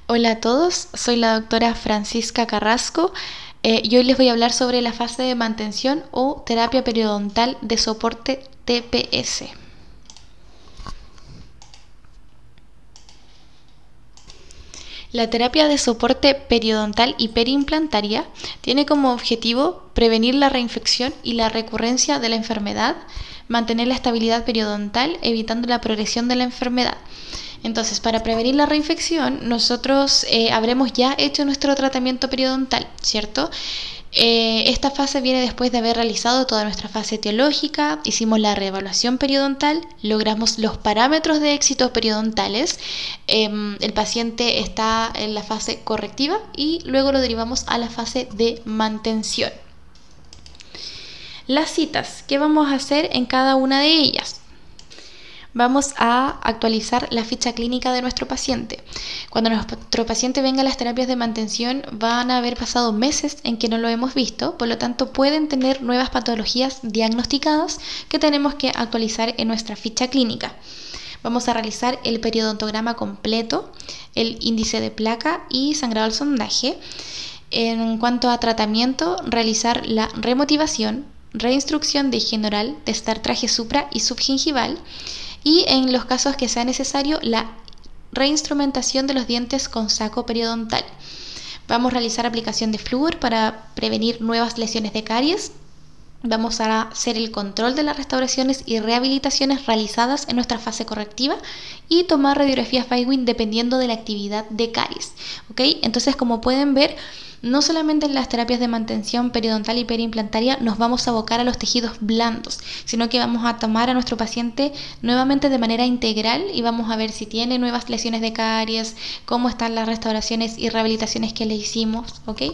Hola a todos, soy la doctora Francisca Carrasco y hoy les voy a hablar sobre la fase de mantención o terapia periodontal de soporte TPS. La terapia de soporte periodontal y periimplantaria tiene como objetivo prevenir la reinfección y la recurrencia de la enfermedad, mantener la estabilidad periodontal evitando la progresión de la enfermedad. Entonces, para prevenir la reinfección, nosotros habremos ya hecho nuestro tratamiento periodontal, ¿cierto? Esta fase viene después de haber realizado toda nuestra fase etiológica, hicimos la reevaluación periodontal, logramos los parámetros de éxito periodontales, el paciente está en la fase correctiva y luego lo derivamos a la fase de mantención. Las citas, ¿qué vamos a hacer en cada una de ellas? Vamos a actualizar la ficha clínica de nuestro paciente. Cuando nuestro paciente venga a las terapias de mantención van a haber pasado meses en que no lo hemos visto, por lo tanto pueden tener nuevas patologías diagnosticadas que tenemos que actualizar en nuestra ficha clínica. Vamos a realizar el periodontograma completo, el índice de placa y sangrado al sondaje. En cuanto a tratamiento, realizar la remotivación, reinstrucción de higiene oral, testar traje supra y subgingival, y en los casos que sea necesario, la reinstrumentación de los dientes con saco periodontal. Vamos a realizar aplicación de flúor para prevenir nuevas lesiones de caries. Vamos a hacer el control de las restauraciones y rehabilitaciones realizadas en nuestra fase correctiva y tomar radiografías Feinstein dependiendo de la actividad de caries. ¿Okay? Entonces, como pueden ver, no solamente en las terapias de mantención periodontal y periimplantaria nos vamos a abocar a los tejidos blandos, sino que vamos a tomar a nuestro paciente nuevamente de manera integral y vamos a ver si tiene nuevas lesiones de caries, cómo están las restauraciones y rehabilitaciones que le hicimos, ¿ok?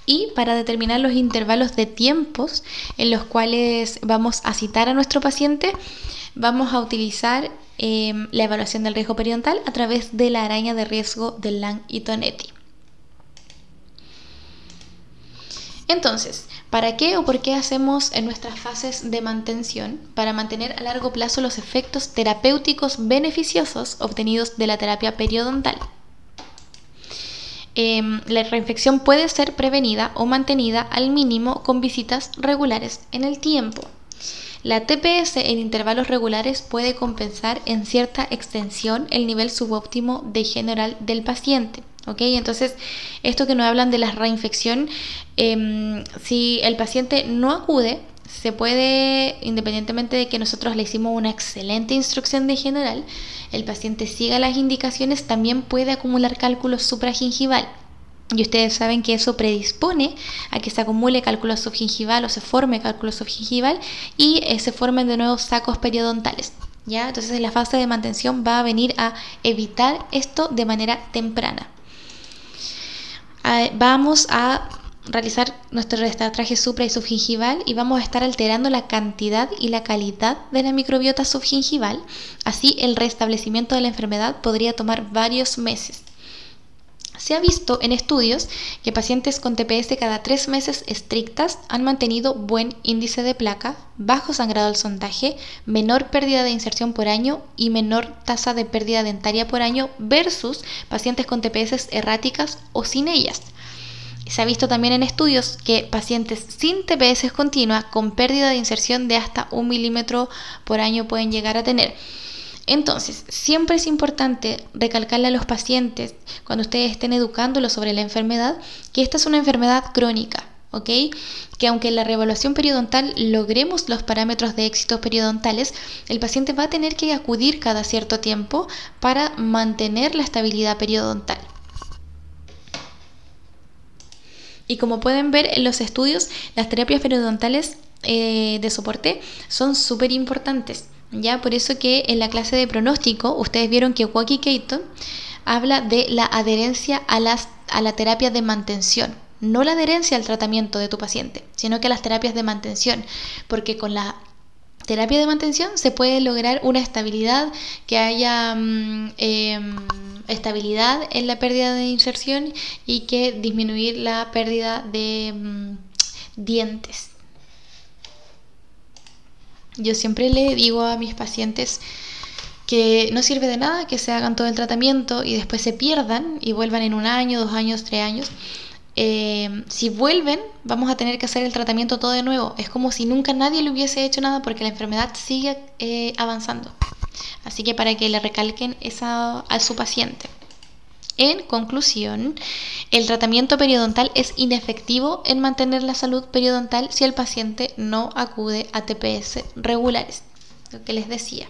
Y para determinar los intervalos de tiempos en los cuales vamos a citar a nuestro paciente, vamos a utilizar la evaluación del riesgo periodontal a través de la araña de riesgo de Lang y Tonetti. Entonces, ¿para qué o por qué hacemos en nuestras fases de mantención? Para mantener a largo plazo los efectos terapéuticos beneficiosos obtenidos de la terapia periodontal. La reinfección puede ser prevenida o mantenida al mínimo con visitas regulares en el tiempo. La TPS en intervalos regulares puede compensar en cierta extensión el nivel subóptimo de higiene oral del paciente. ¿Okay? Entonces, esto que nos hablan de la reinfección, si el paciente no acude, se puede, independientemente de que nosotros le hicimos una excelente instrucción de higiene oral, el paciente siga las indicaciones, también puede acumular cálculo supragingival. Y ustedes saben que eso predispone a que se acumule cálculo subgingival o se forme cálculo subgingival y se formen de nuevo sacos periodontales. ¿Ya? Entonces la fase de mantención va a venir a evitar esto de manera temprana. Vamos a realizar nuestro traje supra y subgingival y vamos a estar alterando la cantidad y la calidad de la microbiota subgingival. Así el restablecimiento de la enfermedad podría tomar varios meses. Se ha visto en estudios que pacientes con TPS cada 3 meses estrictas han mantenido buen índice de placa, bajo sangrado al sondaje, menor pérdida de inserción por año y menor tasa de pérdida dentaria por año versus pacientes con TPS erráticas o sin ellas. Se ha visto también en estudios que pacientes sin TPS continua con pérdida de inserción de hasta 1 milímetro por año pueden llegar a tener. Entonces, siempre es importante recalcarle a los pacientes, cuando ustedes estén educándolos sobre la enfermedad, que esta es una enfermedad crónica, ¿ok? Que aunque en la reevaluación periodontal logremos los parámetros de éxito periodontales, el paciente va a tener que acudir cada cierto tiempo para mantener la estabilidad periodontal. Y como pueden ver en los estudios, las terapias periodontales de soporte son súper importantes. Ya, por eso que en la clase de pronóstico ustedes vieron que Waukee Caton habla de la adherencia a la terapia de mantención, no la adherencia al tratamiento de tu paciente, sino que a las terapias de mantención, porque con la terapia de mantención se puede lograr una estabilidad, que haya estabilidad en la pérdida de inserción y que disminuir la pérdida de dientes. Yo siempre le digo a mis pacientes que no sirve de nada que se hagan todo el tratamiento y después se pierdan y vuelvan en 1 año, 2 años, 3 años. Si vuelven, vamos a tener que hacer el tratamiento todo de nuevo. Es como si nunca nadie le hubiese hecho nada porque la enfermedad sigue avanzando. Así que para que le recalquen a su paciente. En conclusión, el tratamiento periodontal es inefectivo en mantener la salud periodontal si el paciente no acude a TPS regulares, lo que les decía.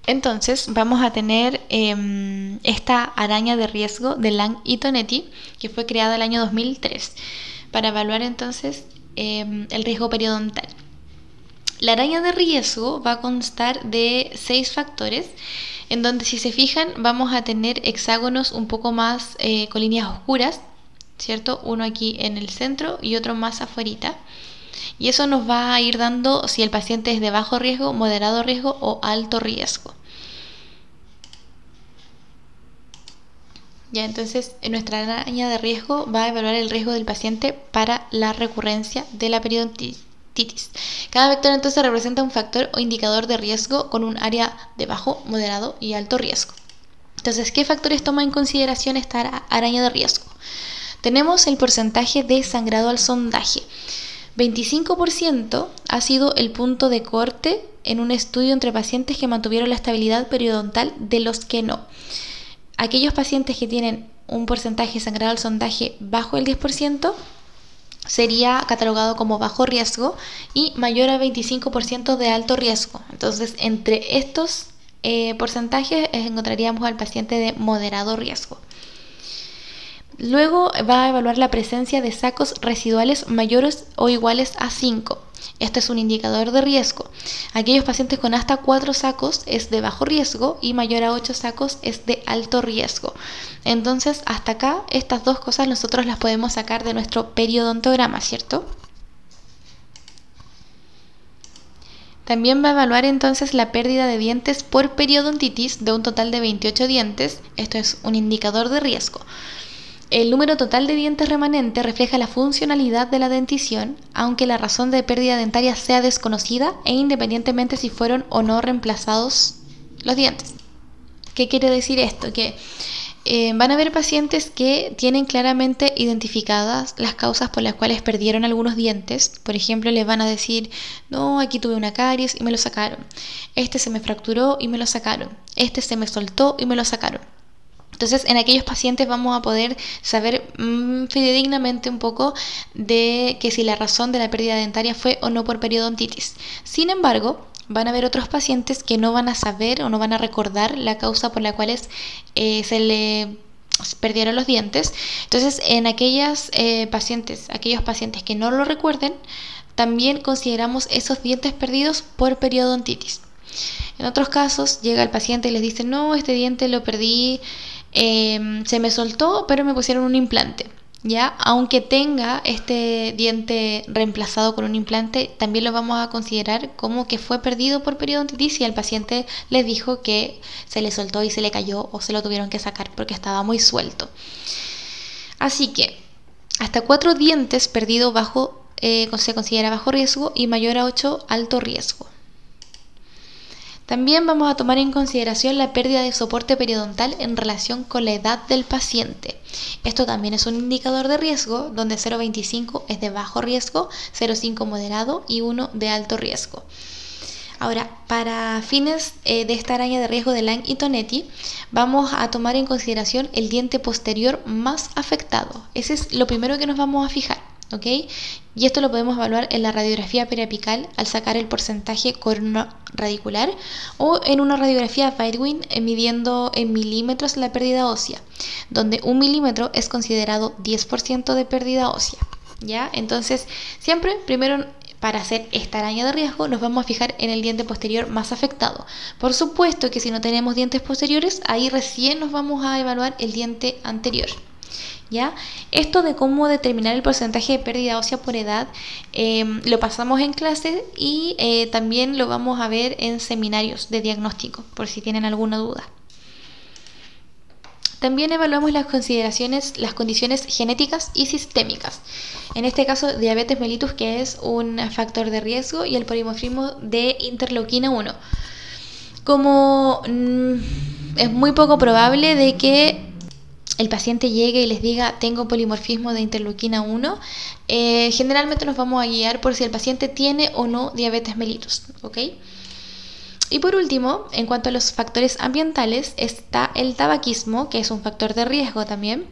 Entonces vamos a tener esta araña de riesgo de Lang y Tonetti, que fue creada el año 2003 para evaluar entonces el riesgo periodontal. La araña de riesgo va a constar de 6 factores, en donde si se fijan vamos a tener hexágonos un poco más con líneas oscuras, ¿cierto? Uno aquí en el centro y otro más afuerita. Y eso nos va a ir dando si el paciente es de bajo riesgo, moderado riesgo o alto riesgo. Ya, entonces nuestra araña de riesgo va a evaluar el riesgo del paciente para la recurrencia de la periodontitis. Cada vector entonces representa un factor o indicador de riesgo con un área de bajo, moderado y alto riesgo. Entonces, ¿qué factores toma en consideración esta araña de riesgo? Tenemos el porcentaje de sangrado al sondaje. 25% ha sido el punto de corte en un estudio entre pacientes que mantuvieron la estabilidad periodontal de los que no. Aquellos pacientes que tienen un porcentaje de sangrado al sondaje bajo el 10% sería catalogado como bajo riesgo y mayor a 25% de alto riesgo. Entonces, entre estos porcentajes encontraríamos al paciente de moderado riesgo. Luego va a evaluar la presencia de sacos residuales mayores o iguales a 5. Este es un indicador de riesgo. Aquellos pacientes con hasta 4 sacos es de bajo riesgo y mayor a 8 sacos es de alto riesgo. Entonces, hasta acá, estas dos cosas nosotros las podemos sacar de nuestro periodontograma, ¿cierto? También va a evaluar entonces la pérdida de dientes por periodontitis de un total de 28 dientes. Esto es un indicador de riesgo. El número total de dientes remanentes refleja la funcionalidad de la dentición, aunque la razón de pérdida dentaria sea desconocida e independientemente si fueron o no reemplazados los dientes. ¿Qué quiere decir esto? Que van a haber pacientes que tienen claramente identificadas las causas por las cuales perdieron algunos dientes. Por ejemplo, les van a decir, no, aquí tuve una caries y me lo sacaron. Este se me fracturó y me lo sacaron. Este se me soltó y me lo sacaron. Entonces, en aquellos pacientes vamos a poder saber fidedignamente un poco de que si la razón de la pérdida dentaria fue o no por periodontitis. Sin embargo, van a haber otros pacientes que no van a saber o no van a recordar la causa por la cual se le perdieron los dientes. Entonces, en aquellos pacientes que no lo recuerden, también consideramos esos dientes perdidos por periodontitis. En otros casos, llega el paciente y les dice, no, este diente lo perdí, se me soltó, pero me pusieron un implante. ¿Ya? Aunque tenga este diente reemplazado con un implante, también lo vamos a considerar como que fue perdido por periodontitis y el paciente les dijo que se le soltó y se le cayó o se lo tuvieron que sacar porque estaba muy suelto. Así que hasta 4 dientes perdidos se considera bajo riesgo y mayor a 8 alto riesgo. También vamos a tomar en consideración la pérdida de soporte periodontal en relación con la edad del paciente. Esto también es un indicador de riesgo, donde 0,25 es de bajo riesgo, 0,5 moderado y 1 de alto riesgo. Ahora, para fines de esta araña de riesgo de Lang y Tonetti, vamos a tomar en consideración el diente posterior más afectado. Ese es lo primero que nos vamos a fijar. ¿Ok? Y esto lo podemos evaluar en la radiografía periapical al sacar el porcentaje corno-radicular o en una radiografía Weitwin midiendo en milímetros la pérdida ósea, donde 1 milímetro es considerado 10% de pérdida ósea. ¿Ya? Entonces, siempre, primero, para hacer esta araña de riesgo, nos vamos a fijar en el diente posterior más afectado. Por supuesto que si no tenemos dientes posteriores, ahí recién nos vamos a evaluar el diente anterior. ¿Ya? Esto de cómo determinar el porcentaje de pérdida ósea por edad lo pasamos en clase y también lo vamos a ver en seminarios de diagnóstico, por si tienen alguna duda. También evaluamos las condiciones genéticas y sistémicas. En este caso, diabetes mellitus, que es un factor de riesgo, y el polimorfismo de interleuquina 1. Como es muy poco probable de que el paciente llegue y les diga tengo polimorfismo de interleuquina 1, generalmente nos vamos a guiar por si el paciente tiene o no diabetes mellitus, ¿ok? Y por último, en cuanto a los factores ambientales, está el tabaquismo, que es un factor de riesgo también.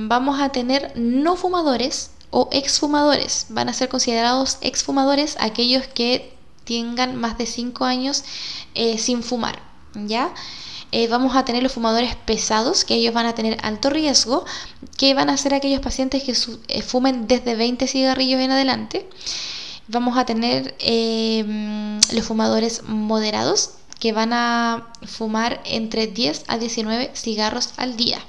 Vamos a tener no fumadores o exfumadores. Van a ser considerados exfumadores aquellos que tengan más de 5 años sin fumar, ¿ya? Vamos a tener los fumadores pesados, que ellos van a tener alto riesgo, que van a ser aquellos pacientes que fumen desde 20 cigarrillos en adelante. Vamos a tener los fumadores moderados, que van a fumar entre 10 a 19 cigarros al día.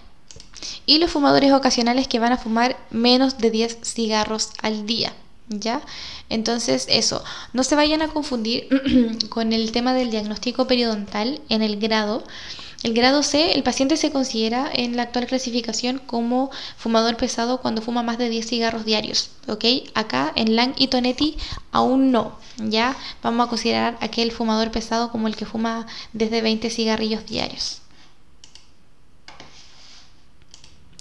Y los fumadores ocasionales, que van a fumar menos de 10 cigarros al día, ¿ya? Entonces eso, no se vayan a confundir con el tema del diagnóstico periodontal en el grado. El grado C, el paciente se considera en la actual clasificación como fumador pesado cuando fuma más de 10 cigarros diarios, ¿ok? Acá en Lang y Tonetti aún no, ¿ya? Vamos a considerar aquel fumador pesado como el que fuma desde 20 cigarrillos diarios.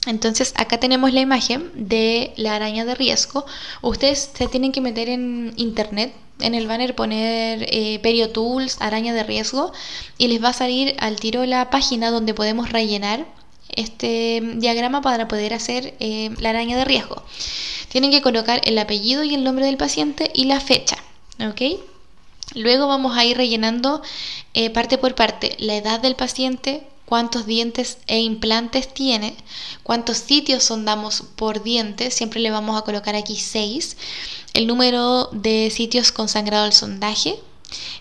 Entonces acá tenemos la imagen de la araña de riesgo. Ustedes se tienen que meter en internet, en el banner poner PerioTools, araña de riesgo, y les va a salir al tiro la página donde podemos rellenar este diagrama para poder hacer la araña de riesgo. Tienen que colocar el apellido y el nombre del paciente y la fecha, ¿ok? Luego vamos a ir rellenando parte por parte, la edad del paciente, cuántos dientes e implantes tiene, cuántos sitios sondamos por diente, siempre le vamos a colocar aquí 6, el número de sitios con sangrado al sondaje,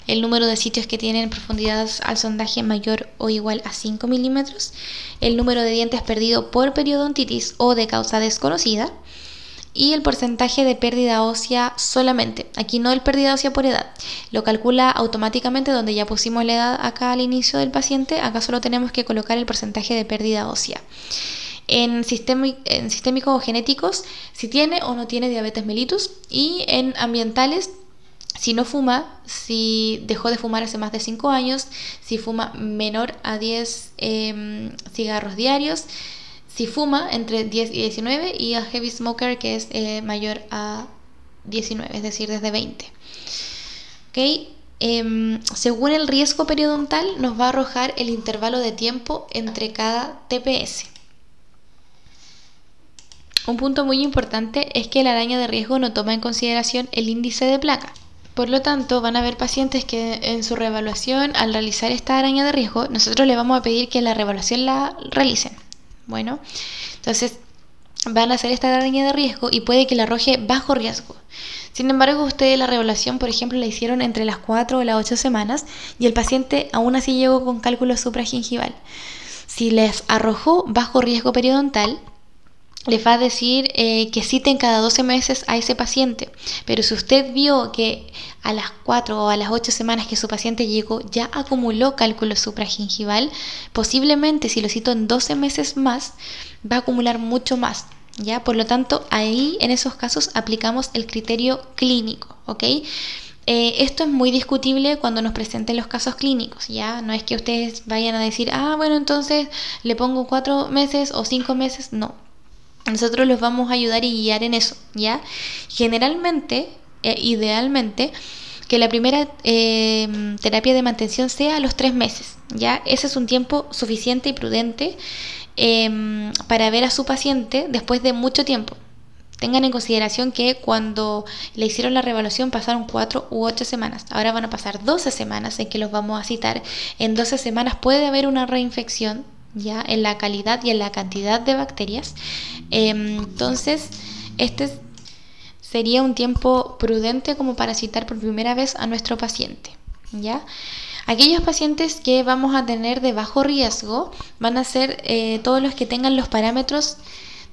el número de sitios que tienen profundidad al sondaje mayor o igual a 5 milímetros, el número de dientes perdido por periodontitis o de causa desconocida, y el porcentaje de pérdida ósea solamente. Aquí no el pérdida ósea por edad. Lo calcula automáticamente donde ya pusimos la edad acá al inicio del paciente. Acá solo tenemos que colocar el porcentaje de pérdida ósea. En sistémicos o genéticos, si tiene o no tiene diabetes mellitus. Y en ambientales, si no fuma, si dejó de fumar hace más de 5 años, si fuma menor a 10 cigarros diarios, si fuma entre 10 y 19, y a heavy smoker, que es mayor a 19, es decir, desde 20. ¿Okay? Según el riesgo periodontal, nos va a arrojar el intervalo de tiempo entre cada TPS. Un punto muy importante es que la araña de riesgo no toma en consideración el índice de placa. Por lo tanto, van a haber pacientes que en su reevaluación, al realizar esta araña de riesgo, nosotros les vamos a pedir que la reevaluación la realicen. Bueno, entonces van a hacer esta araña de riesgo y puede que le arroje bajo riesgo. Sin embargo, ustedes la reevaluación, por ejemplo, la hicieron entre las 4 o las 8 semanas y el paciente aún así llegó con cálculo supragingival. Si les arrojó bajo riesgo periodontal, les va a decir que citen cada 12 meses a ese paciente. Pero si usted vio que a las 4 o a las 8 semanas que su paciente llegó ya acumuló cálculo supragingival, posiblemente si lo cito en 12 meses más, va a acumular mucho más, ¿ya? Por lo tanto, ahí en esos casos aplicamos el criterio clínico, ¿ok? Esto es muy discutible cuando nos presenten los casos clínicos, ¿ya? No es que ustedes vayan a decir, bueno, entonces le pongo 4 meses o 5 meses, no. Nosotros los vamos a ayudar y guiar en eso, ¿ya? Generalmente, idealmente, que la primera terapia de mantención sea a los 3 meses, ¿ya? Ese es un tiempo suficiente y prudente para ver a su paciente después de mucho tiempo. Tengan en consideración que cuando le hicieron la reevaluación pasaron 4 u 8 semanas. Ahora van a pasar 12 semanas en que los vamos a citar. En 12 semanas puede haber una reinfección, ya, en la calidad y en la cantidad de bacterias. Entonces, este sería un tiempo prudente como para citar por primera vez a nuestro paciente, ¿ya? Aquellos pacientes que vamos a tener de bajo riesgo van a ser todos los que tengan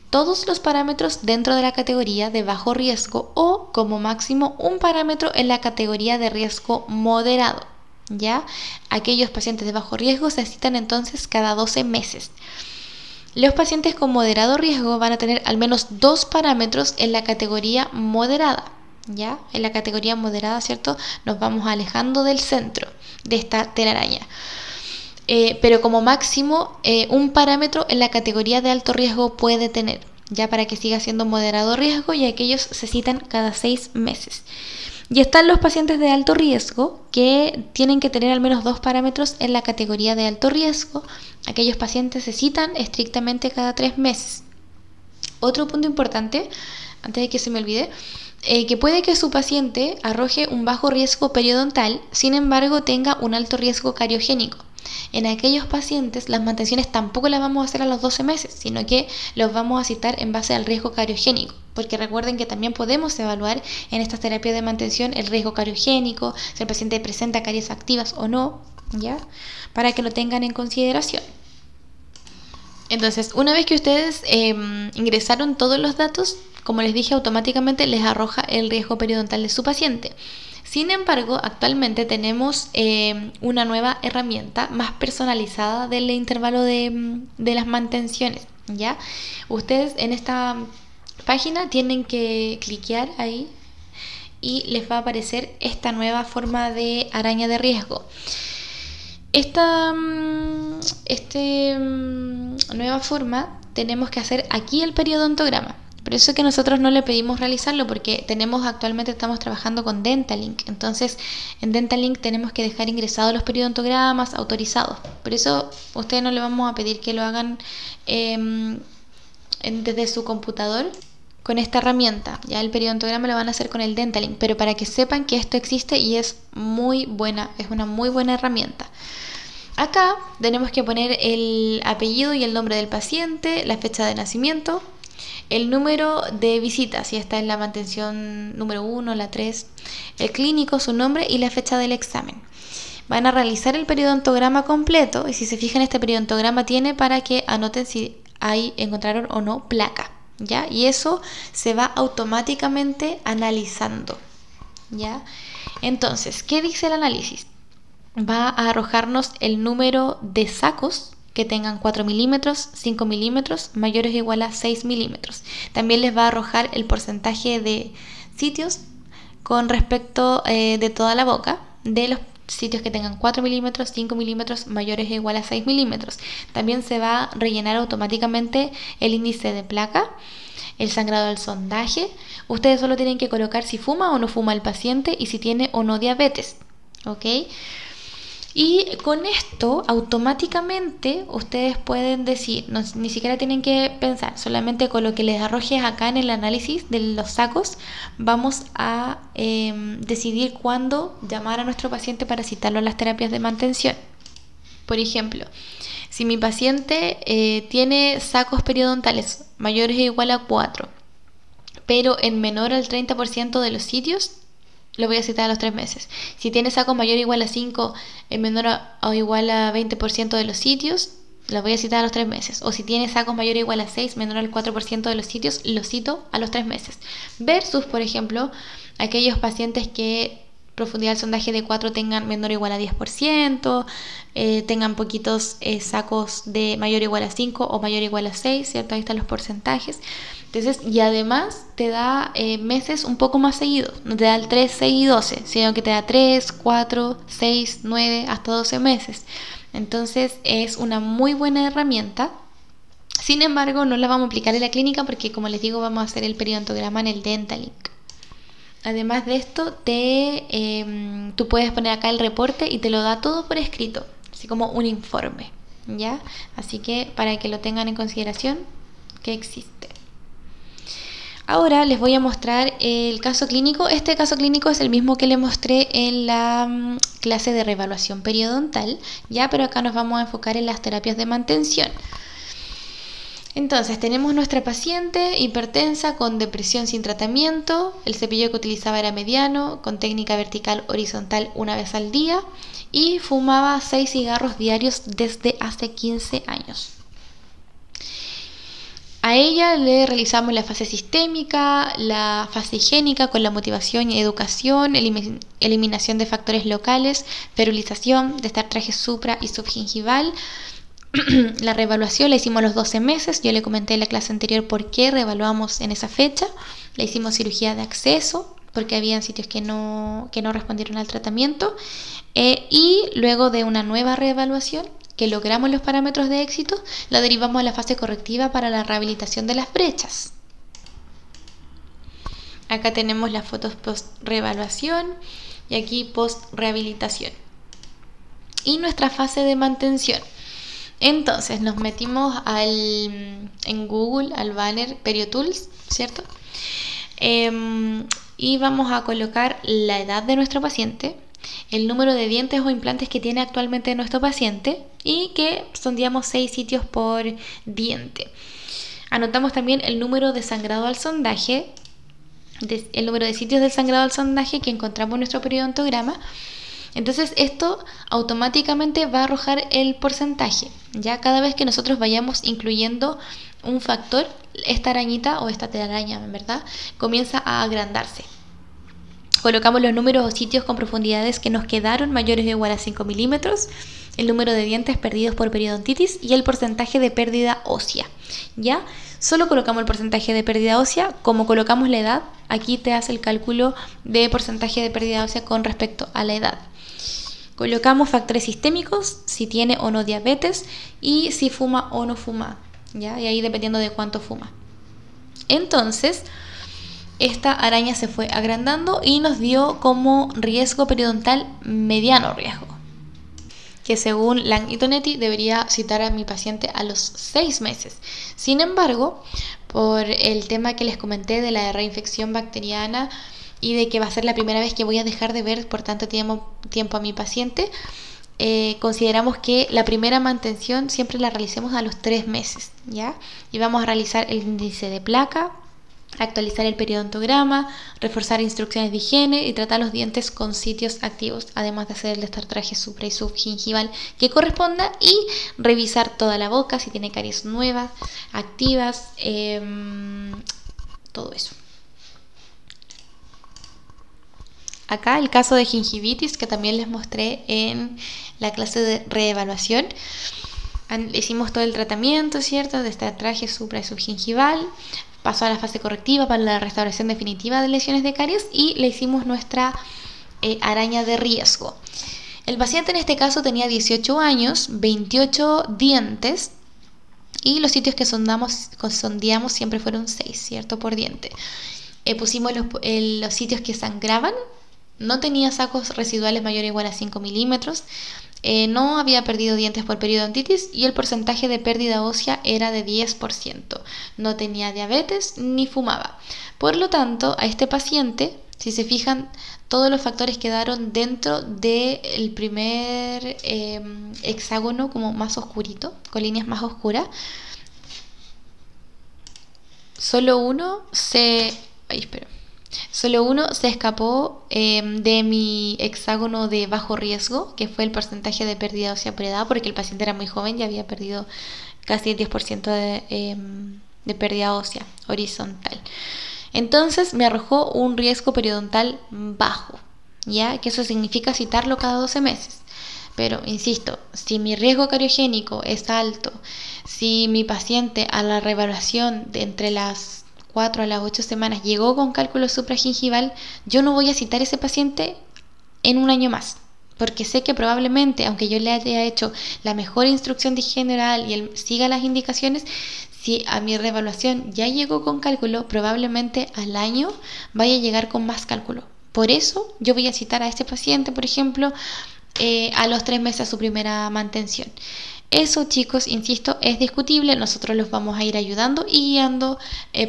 todos los parámetros dentro de la categoría de bajo riesgo o como máximo un parámetro en la categoría de riesgo moderado, ¿ya? Aquellos pacientes de bajo riesgo se citan entonces cada 12 meses. Los pacientes con moderado riesgo van a tener al menos 2 parámetros en la categoría moderada, ¿ya? En la categoría moderada, ¿cierto? Nos vamos alejando del centro de esta telaraña. Pero como máximo, un parámetro en la categoría de alto riesgo puede tener, ya para que siga siendo moderado riesgo, y aquellos se citan cada 6 meses. Y están los pacientes de alto riesgo que tienen que tener al menos 2 parámetros en la categoría de alto riesgo. Aquellos pacientes se citan estrictamente cada 3 meses. Otro punto importante, antes de que se me olvide, que puede que su paciente arroje un bajo riesgo periodontal, sin embargo tenga un alto riesgo cariogénico. En aquellos pacientes las mantenciones tampoco las vamos a hacer a los 12 meses, sino que los vamos a citar en base al riesgo cariogénico, porque recuerden que también podemos evaluar en estas terapias de mantención el riesgo cariogénico, si el paciente presenta caries activas o no, ¿ya? Para que lo tengan en consideración. Entonces, una vez que ustedes ingresaron todos los datos, como les dije, automáticamente les arroja el riesgo periodontal de su paciente. Sin embargo, actualmente tenemos una nueva herramienta más personalizada del intervalo de las mantenciones, ¿ya? Ustedes en esta página tienen que cliquear ahí y les va a aparecer esta nueva forma de araña de riesgo. Esta nueva forma tenemos que hacer aquí el periodontograma. Por eso que nosotros no le pedimos realizarlo, porque actualmente estamos trabajando con Dentalink. Entonces en Dentalink tenemos que dejar ingresados los periodontogramas autorizados. Por eso ustedes no le vamos a pedir que lo hagan desde su computador con esta herramienta. Ya el periodontograma lo van a hacer con el Dentalink, pero para que sepan que esto existe y es muy buena, es una muy buena herramienta. Acá tenemos que poner el apellido y el nombre del paciente, la fecha de nacimiento, el número de visitas, si está en la mantención número 1, la 3, el clínico, su nombre y la fecha del examen. Van a realizar el periodontograma completo, y si se fijan, este periodontograma tiene para que anoten si encontraron o no placa, ¿ya? Y eso se va automáticamente analizando, ¿ya? Entonces, ¿qué dice el análisis? Va a arrojarnos el número de sacos que tengan 4 milímetros, 5 milímetros, mayores o igual a 6 milímetros. También les va a arrojar el porcentaje de sitios con respecto de toda la boca, de los sitios que tengan 4 milímetros, 5 milímetros, mayores o igual a 6 milímetros. También se va a rellenar automáticamente el índice de placa, el sangrado del sondaje. Ustedes solo tienen que colocar si fuma o no fuma el paciente y si tiene o no diabetes, ¿ok? Y con esto automáticamente ustedes pueden decir, ni siquiera tienen que pensar, solamente con lo que les arrojes acá en el análisis de los sacos, vamos a decidir cuándo llamar a nuestro paciente para citarlo a las terapias de mantención. Por ejemplo, si mi paciente tiene sacos periodontales mayores o igual a 4, pero en menor al 30% de los sitios, lo voy a citar a los 3 meses. Si tiene sacos mayor o igual a 5 en menor o igual a 20% de los sitios, lo voy a citar a los 3 meses. O si tiene sacos mayor o igual a 6 menor al 4% de los sitios, lo cito a los 3 meses. Versus, por ejemplo, aquellos pacientes que profundidad del sondaje de 4 tengan menor o igual a 10%, tengan poquitos sacos de mayor o igual a 5 o mayor o igual a 6, ¿cierto? Ahí están los porcentajes. Entonces, y además te da meses un poco más seguidos, no te da el 3, 6 y 12, sino que te da 3, 4, 6, 9, hasta 12 meses. Entonces es una muy buena herramienta. Sin embargo, no la vamos a aplicar en la clínica porque, como les digo, vamos a hacer el periodontograma en el Dentalink. Además de esto, tú puedes poner acá el reporte y te lo da todo por escrito, así como un informe, ¿ya? Así que para que lo tengan en consideración, que existe. Ahora les voy a mostrar el caso clínico. Este caso clínico es el mismo que les mostré en la clase de reevaluación periodontal, ¿ya? Pero acá nos vamos a enfocar en las terapias de mantención. Entonces, tenemos nuestra paciente hipertensa con depresión sin tratamiento. El cepillo que utilizaba era mediano, con técnica vertical horizontal una vez al día, y fumaba 6 cigarros diarios desde hace 15 años. A ella le realizamos la fase sistémica, la fase higiénica con la motivación y educación, eliminación de factores locales, ferulización, destar traje supra y subgingival. La reevaluación la hicimos a los 12 meses. Yo le comenté en la clase anterior por qué reevaluamos en esa fecha. Le hicimos cirugía de acceso porque habían sitios que no respondieron al tratamiento. Y luego de una nueva reevaluación, que logramos los parámetros de éxito, la derivamos a la fase correctiva para la rehabilitación de las brechas. Acá tenemos las fotos post-reevaluación y aquí post-rehabilitación. Y nuestra fase de mantención. Entonces nos metimos en Google al banner PerioTools, ¿cierto? Y vamos a colocar la edad de nuestro paciente, el número de dientes o implantes que tiene actualmente nuestro paciente y que sondeamos 6 sitios por diente. Anotamos también el número de sangrado al sondaje, el número de sitios del sangrado al sondaje que encontramos en nuestro periodontograma. Entonces esto automáticamente va a arrojar el porcentaje. Ya cada vez que nosotros vayamos incluyendo un factor, esta arañita o esta telaraña, en verdad, comienza a agrandarse. Colocamos los números o sitios con profundidades que nos quedaron mayores o igual a 5 milímetros, el número de dientes perdidos por periodontitis y el porcentaje de pérdida ósea. ¿Ya? Solo colocamos el porcentaje de pérdida ósea. Como colocamos la edad, aquí te hace el cálculo de porcentaje de pérdida ósea con respecto a la edad. Colocamos factores sistémicos, si tiene o no diabetes y si fuma o no fuma, ¿ya? Y ahí dependiendo de cuánto fuma. Entonces, esta araña se fue agrandando y nos dio como riesgo periodontal mediano riesgo, que según Lang y Tonetti debería citar a mi paciente a los 6 meses. Sin embargo, por el tema que les comenté de la reinfección bacteriana y de que va a ser la primera vez que voy a dejar de ver por tanto tiempo a mi paciente, consideramos que la primera mantención siempre la realicemos a los 3 meses, ¿ya? Y vamos a realizar el índice de placa, actualizar el periodontograma, reforzar instrucciones de higiene y tratar los dientes con sitios activos, además de hacer el destartraje supra y subgingival que corresponda y revisar toda la boca si tiene caries nuevas, activas, todo eso. Acá el caso de gingivitis que también les mostré en la clase de reevaluación. Hicimos todo el tratamiento, ¿cierto? De destartraje supra y subgingival. Pasó a la fase correctiva para la restauración definitiva de lesiones de caries y le hicimos nuestra araña de riesgo. El paciente en este caso tenía 18 años, 28 dientes y los sitios que sondeamos siempre fueron 6, ¿cierto? Por diente. Pusimos los sitios que sangraban, no tenía sacos residuales mayores o igual a 5 milímetros, no había perdido dientes por periodontitis y el porcentaje de pérdida ósea era de 10%. No tenía diabetes ni fumaba. Por lo tanto, a este paciente, si se fijan, todos los factores quedaron dentro del primer hexágono como más oscurito, con líneas más oscuras. Solo uno se escapó de mi hexágono de bajo riesgo, que fue el porcentaje de pérdida ósea por edad, porque el paciente era muy joven y había perdido casi el 10% de pérdida ósea horizontal. Entonces me arrojó un riesgo periodontal bajo, ¿ya? Que eso significa citarlo cada 12 meses. Pero, insisto, si mi riesgo cariogénico es alto, si mi paciente a la reevaluación de entre las 4 a las 8 semanas llegó con cálculo supragingival, yo no voy a citar a ese paciente en un año más, porque sé que probablemente, aunque yo le haya hecho la mejor instrucción de higiene oral y él siga las indicaciones, si a mi reevaluación ya llegó con cálculo, probablemente al año vaya a llegar con más cálculo. Por eso yo voy a citar a este paciente, por ejemplo, a los 3 meses a su primera mantención. Eso, chicos, insisto, es discutible. Nosotros los vamos a ir ayudando y guiando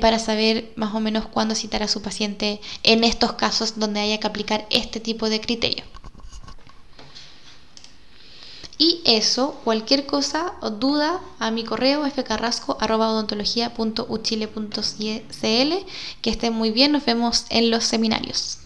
para saber más o menos cuándo citar a su paciente en estos casos donde haya que aplicar este tipo de criterio. Y eso, cualquier cosa o duda, a mi correo fcarrasco@odontologia.uchile.cl. Que estén muy bien, nos vemos en los seminarios.